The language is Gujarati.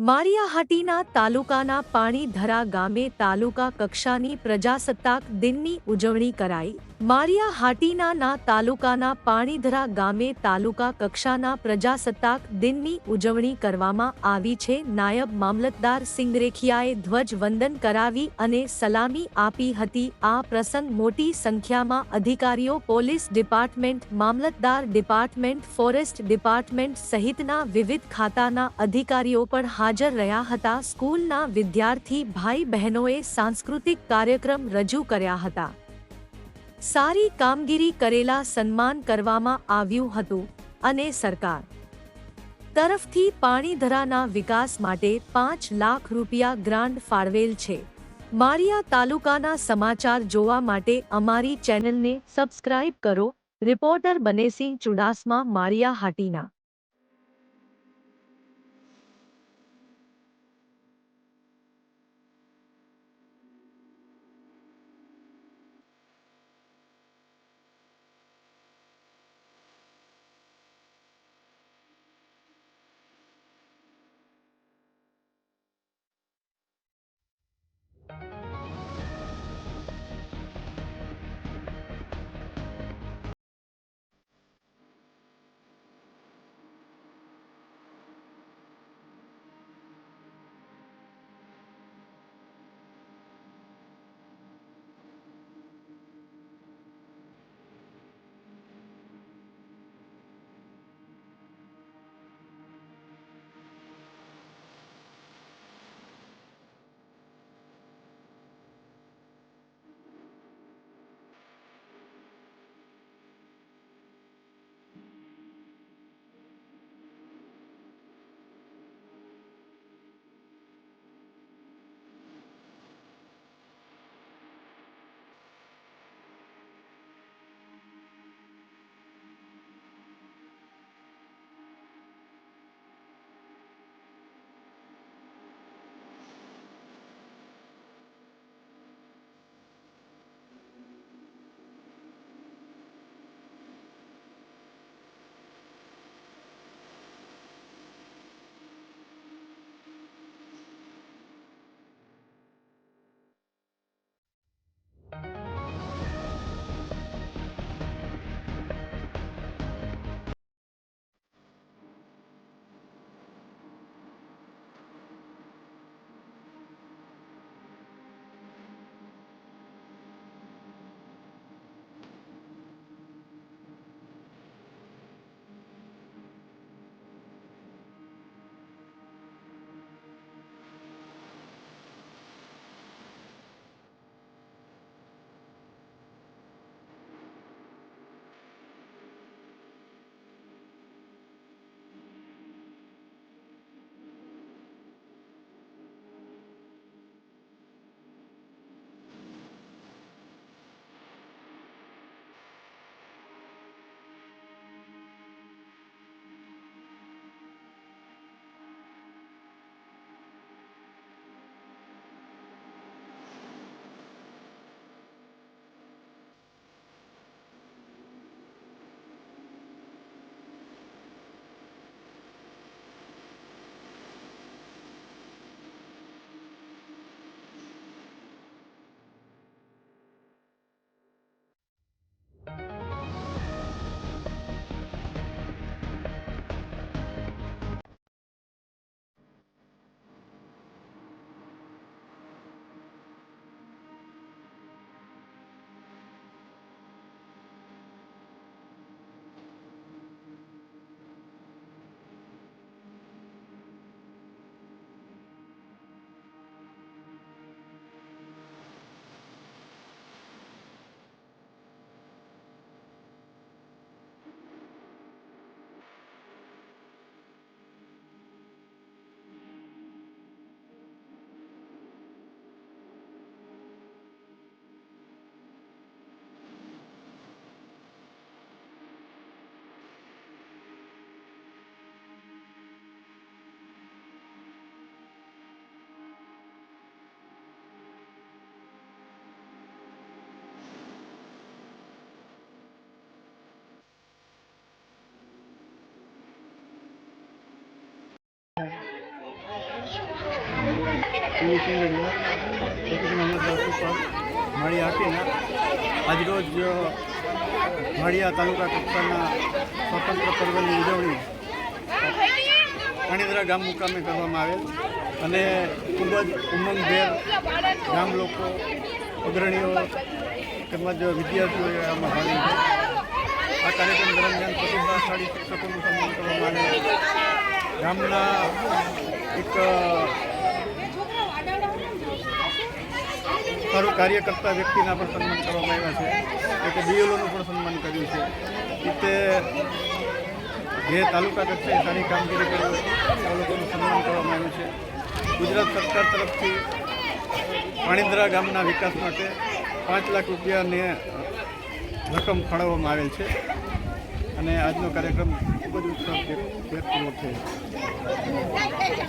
માળિયાહાટીના તાલુકાના પાણીધરા ગામે તાલુકા કક્ષાની પ્રજાસત્તાક દિનની ઉજવણી કરાઈ। માળિયાહાટીના તાલુકાના પાણીધરા ગામે તાલુકા કક્ષાના પ્રજાસત્તાક દિનની ઉજવણી કરવામાં આવી છે। નાયબ મામલતદાર સિંગરેખિયાએ ધ્વજ વંદન કરાવી અને સલામી આપી હતી। આ પ્રસંગ મોટી સંખ્યામાં અધિકારીઓ, પોલીસ ડિપાર્ટમેન્ટ, મામલતદાર ડિપાર્ટમેન્ટ, ફોરેસ્ટ ડિપાર્ટમેન્ટ સહિતના વિવિધ ખાતાના અધિકારીઓ પણ હાજર રહ્યા હતા। સ્કૂલના વિદ્યાર્થી ભાઈ બહેનોએ સાંસ્કૃતિક કાર્યક્રમ રજૂ કર્યા હતા। સારી કામગીરી કરેલા સન્માન કરવામાં આવ્યું હતું અને સરકાર તરફથી પાણીધરાના વિકાસ માટે 5 લાખ રૂપિયા ગ્રાન્ટ ફાળવેલ છે। માળિયા તાલુકાના સમાચાર જોવા માટે અમારી ચેનલને સબસ્ક્રાઇબ કરો। રિપોર્ટર બનેસિંહ ચુડાસમા, માળિયાહાટીના। માળિયા હાટીના આજરોજ માળિયા તાલુકા કક્ષાના સ્વતંત્ર પર્વની ઉજવણી પાણીધરા ગામ મુકામે કરવામાં આવેલ અને ખૂબ જ ઉમંગભેર ગામ લોકો, અગ્રણીઓ તેમજ વિદ્યાર્થીઓએ આમાં ભાગ લીધો. આ કાર્યક્રમ દરમિયાન પ્રતિભાશાળી શિક્ષકોનું સન્માન કરવામાં આવેલ. ગામના એક સારું કાર્ય કરતા વ્યક્તિના પણ સન્માન કરવામાં આવ્યા છે. એટલે બીએલઓનું પણ સન્માન કર્યું છે. રીતે જે તાલુકા કક્ષાએ સારી કામગીરી કરી આ લોકોનું સન્માન કરવામાં આવ્યું છે. ગુજરાત સરકાર તરફથી પાણીધરા ગામના વિકાસ માટે 5 લાખ રૂપિયાની રકમ ફાળવવામાં આવેલ છે અને આજનો કાર્યક્રમ ખૂબ જ ઉત્સાહપૂર્વક થયો.